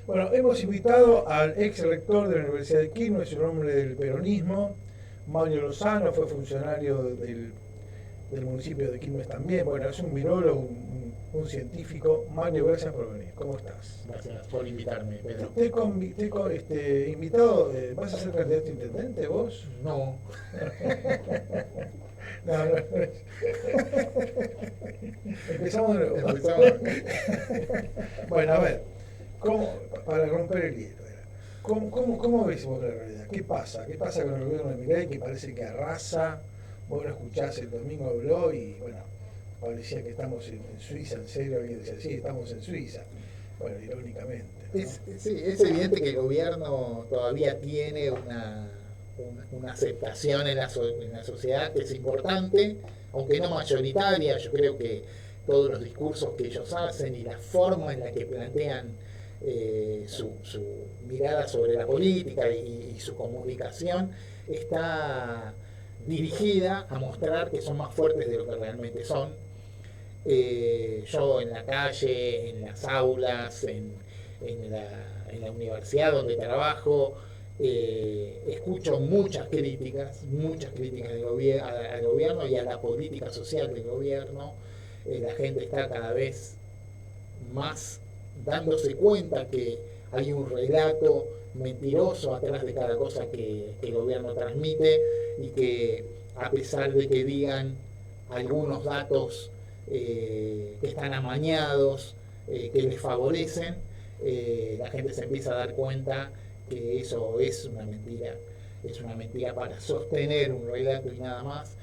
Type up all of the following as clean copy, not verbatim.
Bueno, hemos invitado al ex rector de la Universidad de Quilmes, un hombre del peronismo, Mario Lozano, fue funcionario del municipio de Quilmes también. Bueno, es un virólogo, un científico. Mario, gracias por venir. ¿Cómo estás? Gracias por invitarme, Pedro. Invitado, ¿vas a ser candidato a intendente vos? No. No, no. Empezamos de nuevo. Bueno, a ver, para romper el hielo, ¿cómo ves vos la realidad? ¿Qué pasa? ¿Qué pasa con el gobierno de Milei, que parece que arrasa? Vos lo escuchás, el domingo habló y bueno, parecía que estamos en Suiza, en serio, alguien decía, sí, estamos en Suiza. Bueno, irónicamente, ¿no? Sí, es evidente que el gobierno todavía tiene una aceptación en la sociedad que es importante, aunque no mayoritaria. Yo creo que todos los discursos que ellos hacen y la forma en la que plantean su mirada sobre la política y su comunicación está dirigida a mostrar que son más fuertes de lo que realmente son. Yo en la calle, en las aulas, en la universidad donde trabajo, escucho muchas críticas al gobierno y a la política social del gobierno. La gente está cada vez más dándose cuenta que hay un relato mentiroso atrás de cada cosa que el gobierno transmite, y que a pesar de que digan algunos datos que están amañados, que les favorecen, la gente se empieza a dar cuenta que eso es una mentira para sostener un relato y nada más,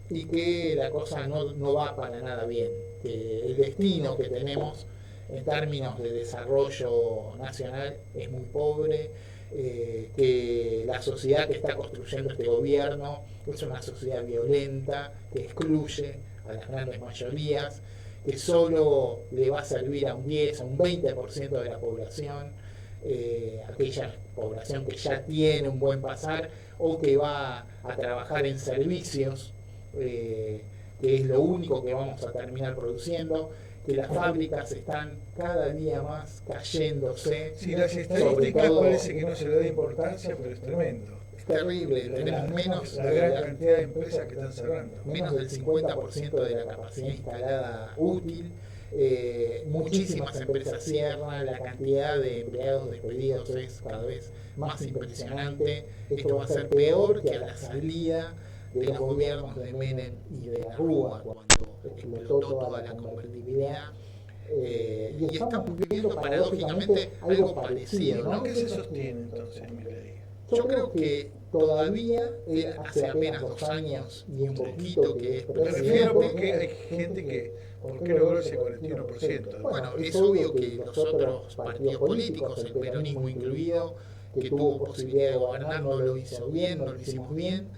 y que la cosa no va para nada bien, que el destino que tenemos en términos de desarrollo nacional es muy pobre, que la sociedad que está construyendo este gobierno es una sociedad violenta, que excluye a las grandes mayorías, que solo le va a servir a un 10, a un 20% de la población, aquella población que ya tiene un buen pasar o que va a trabajar en servicios, que es lo único que vamos a terminar produciendo, que las fábricas están cada día más cayéndose. Sí, las estadísticas parece que no se le da importancia, pero es tremendo. Es terrible, tenemos la gran cantidad de empresas que están cerrando. Menos del 50% de la capacidad instalada útil, muchísimas empresas cierran, la cantidad de empleados despedidos es cada vez más impresionante. Esto va a ser peor que a la salida de los gobiernos de Menem y de la Rúa, cuando explotó toda la convertibilidad. Y estamos viviendo paradójicamente algo parecido, ¿no? ¿Qué se sostiene entonces, Milei? Yo creo que todavía, hace apenas 2 años y un poquito que es presidente. Prefiero porque hay gente ¿por qué logró ese 41%? Bueno, es obvio que los otros partidos políticos, el peronismo incluido, que tuvo posibilidad de gobernar, no lo hizo bien, no lo hicimos bien.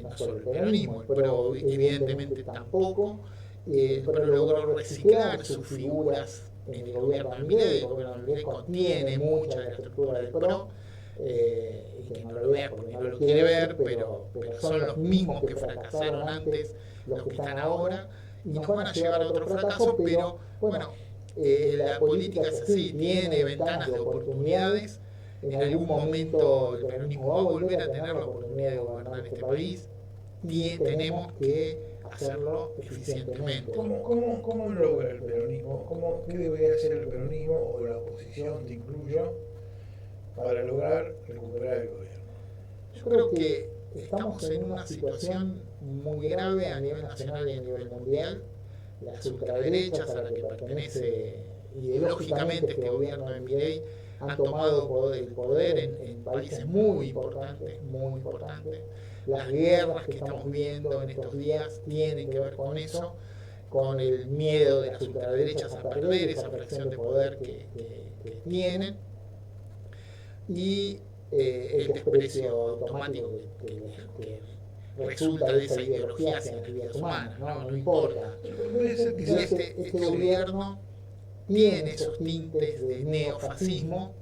No solo el peronismo, pero evidentemente tampoco. Pero logró reciclar sus figuras en el gobierno de Milei. El gobierno de Milei contiene mucha de la estructura del PRO, y que no lo vea porque no lo quiere ver, pero son los mismos que fracasaron antes los que están ahora, y nos van a llevar a otro fracaso. Pero bueno, la política es así, tiene ventanas de oportunidades. En algún momento el peronismo va a volver a tener la oportunidad de gobernar este país, y tenemos que hacerlo eficientemente. ¿Cómo logra el peronismo? ¿Qué debería hacer el peronismo o la oposición, te incluyo, para lograr recuperar el gobierno? Yo creo que estamos en una situación muy grave a nivel nacional y a nivel mundial. Las ultraderechas, a las que pertenece ideológicamente este gobierno de Milei, han tomado el poder en países muy importantes, muy importantes. Las guerras que estamos viendo en estos días tienen que ver con eso, con el miedo de las ultraderechas a perder esa fracción de poder que tienen, y el desprecio automático que resulta de esa ideología hacia las vidas humanas, no importa. Y este gobierno tiene esos tintes de neofascismo,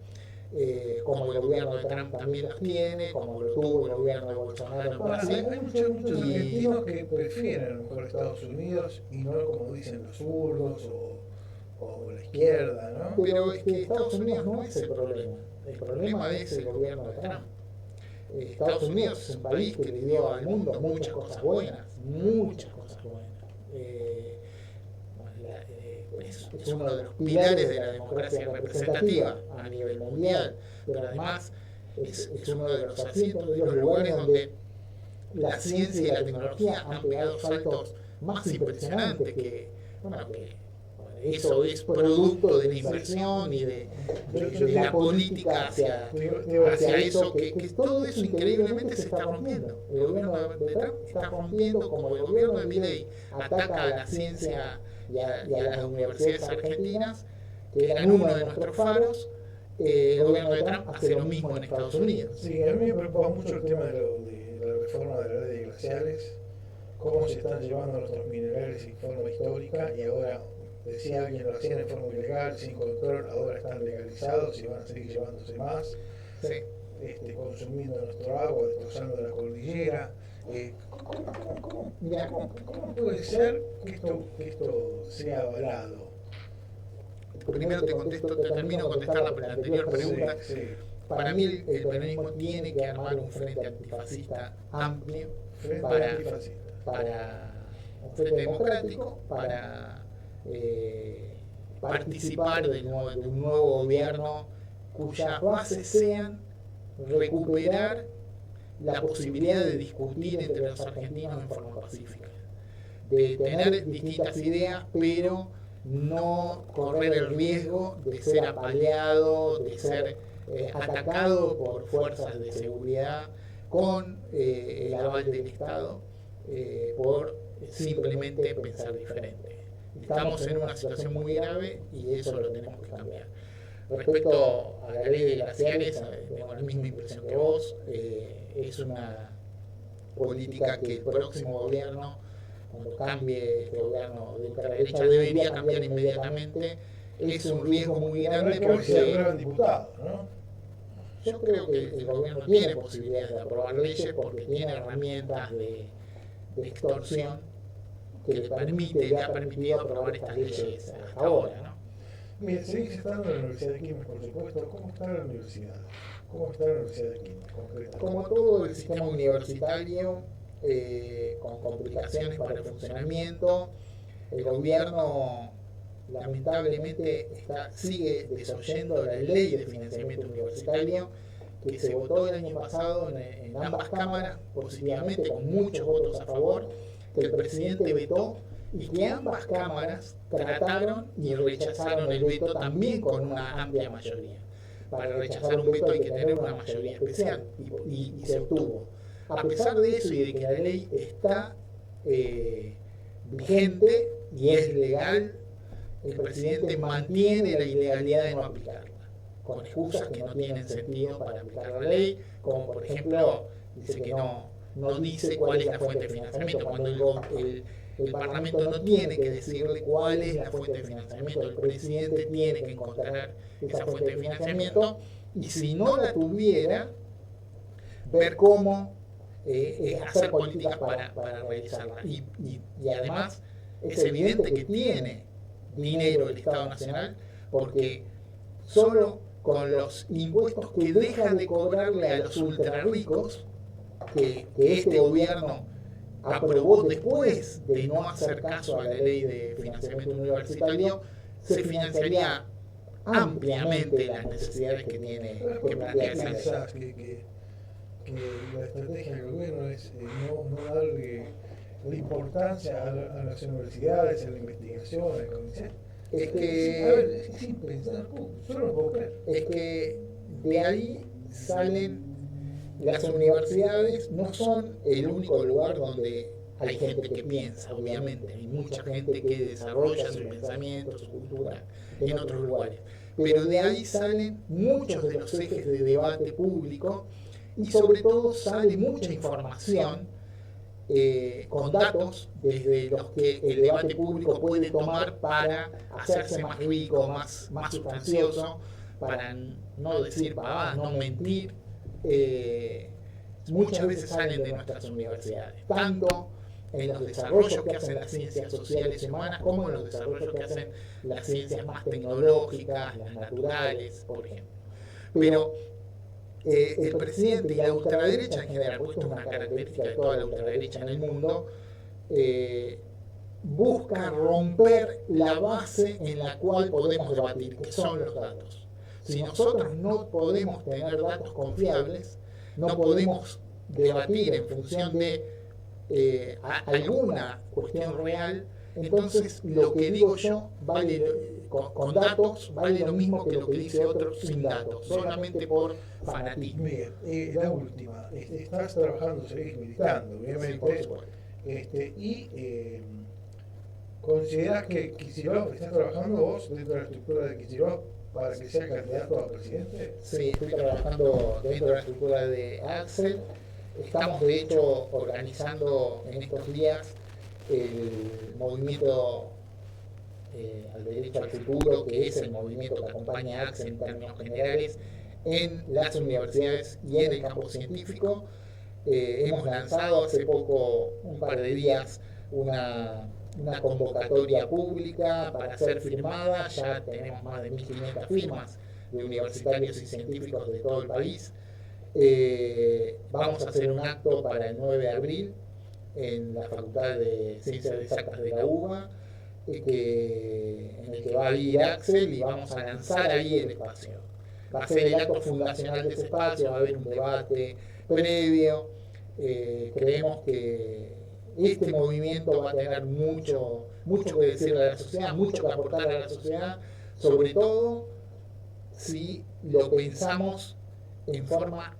como el gobierno de Trump también los tiene, como lo tuvo el gobierno de Bolsonaro en Brasil. Hay muchos argentinos que prefieren a lo mejor Estados Unidos y no como dicen los zurdos o o la izquierda, ¿no? Pero es que Estados Unidos no es el problema es el gobierno de Trump. Estados Unidos es un país que le dio al mundo muchas cosas buenas, muchas cosas buenas. Es uno de los pilares de la democracia representativa a nivel mundial, pero además es uno de los asientos, de los lugares donde la ciencia y la tecnología han pegado saltos más impresionantes que eso es producto de la inversión y de la política hacia eso, que todo eso increíblemente se está rompiendo. El gobierno de Trump está rompiendo, como el gobierno de Milei ataca a la ciencia y a las universidades argentinas, que eran uno de nuestros faros. El gobierno de Trump hace lo mismo en Estados Unidos. Sí, a mí me preocupa mucho el tema de la reforma de la ley de glaciares, cómo se están llevando nuestros minerales en forma histórica y ahora, decía alguien, lo hacían en forma ilegal, sin control, ahora están legalizados y van a seguir llevándose más, Sí. consumiendo nuestro agua, destrozando la cordillera. ¿Cómo puede ser que esto sea avalado? Primero te termino de contestar la anterior pregunta. Sí, sí. Para mí el peronismo tiene que armar un frente antifascista amplio Frente para antifascista. un frente democrático para participar de un nuevo gobierno cuyas bases sean recuperar la posibilidad de discutir entre los argentinos en forma pacífica, de tener distintas ideas, pero no correr el riesgo de ser apaleado, de ser atacado por fuerzas de seguridad con el aval del Estado por simplemente pensar diferente. Estamos en una situación muy grave y eso lo tenemos que cambiar. Respecto a la ley de glaciares, tengo la misma impresión que vos. Es una política que el próximo gobierno, cuando cambie este gobierno de ultraderecha, debería cambiar inmediatamente. Es un riesgo muy grande porque yo creo que el gobierno tiene posibilidades de aprobar leyes porque tiene herramientas de extorsión que le ha permitido aprobar estas leyes hasta ahora, ¿no? Mira, seguís estando en la Universidad de Quilmes, por supuesto. ¿Cómo está la universidad? ¿Cómo está la Universidad de Quilmes, concretamente? Como todo el sistema universitario, con complicaciones para el funcionamiento, el gobierno lamentablemente sigue desoyendo la ley de financiamiento universitario que se votó el año pasado en ambas cámaras positivamente, con muchos votos a favor, que el presidente vetó y que ambas cámaras trataron y rechazaron el veto también con una amplia mayoría. Para rechazar un veto hay que tener una mayoría especial y se obtuvo. A pesar de eso y de que la ley está vigente y es legal, el presidente mantiene la ilegalidad de no aplicarla, con excusas que no tienen sentido para aplicar la ley, como por ejemplo, dice que no dice cuál es la fuente de financiamiento, cuando el Parlamento no tiene que decirle cuál es la fuente de financiamiento, el presidente tiene que encontrar esa fuente de financiamiento y si no la tuviera, ver cómo hacer políticas para realizarla. Y además es evidente que tiene dinero el Estado Nacional porque solo con los impuestos que deja de cobrarle a los ultrarricos que este gobierno aprobó después de no hacer caso a la ley de financiamiento universitario, se financiaría ampliamente las necesidades que tiene que plantea esa ley. Que la estrategia del gobierno es no darle la importancia a las universidades, a la investigación, a la economía. Es que Es sin pensar, solo no puedo creer. Es que de ahí salen las universidades, no son el único lugar donde hay gente que piensa, obviamente, hay mucha gente que desarrolla su pensamiento, su cultura en otros lugares, pero de ahí salen muchos de los ejes de debate público y sobre todo sale mucha información con datos desde los que el debate público puede tomar para hacerse más rico, más sustancioso, para no decir pavadas, no mentir. Muchas veces salen de nuestras universidades, tanto en los desarrollos que hacen las ciencias sociales y humanas, como en los desarrollos que hacen las ciencias más tecnológicas, las naturales, por ejemplo. Pero el presidente y la ultraderecha en general, porque esto es una característica de toda la ultraderecha en el mundo, busca romper la base en la cual podemos debatir, que son los datos. Si nosotros no podemos tener datos confiables, no podemos debatir en función de alguna cuestión real, entonces lo que digo yo vale con datos vale lo mismo que lo que dice otro sin datos, solamente por fanatismo. Bien, la última, estás trabajando, seguís militando, obviamente, ¿considerás que Kicillof, estás trabajando vos dentro de la estructura de Kicillof para que sea candidato a presidente? Sí, estoy trabajando dentro de la estructura de Axel. Estamos de hecho organizando en estos días el movimiento al derecho al futuro, que es el movimiento que acompaña a Axel en términos generales en las universidades y en el campo científico. Hemos lanzado hace poco, un par de días, una convocatoria pública para ser firmada. Ya tenemos más de 1.500 firmas de universitarios y científicos de todo el país. Vamos a hacer un acto para el 9 de abril en la Facultad de Ciencias Exactas de la UBA, en el que va a ir Axel, y vamos a lanzar ahí el espacio. Va a ser el acto fundacional de ese espacio, va a haber un debate previo. Creemos que este movimiento va a tener mucho que decirle a la sociedad, mucho que aportar a la sociedad, sobre todo si lo pensamos en forma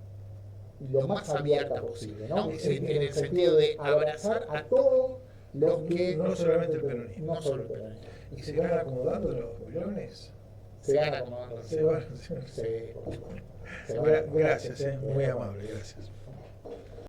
lo más abierta posible, ¿no? En el sentido de abrazar a todos los que... No solamente el peronismo. No solo el peronismo. ¿Y se van acomodando los bollones? Se van acomodando. Se van. Sí. Gracias, muy amable, gracias.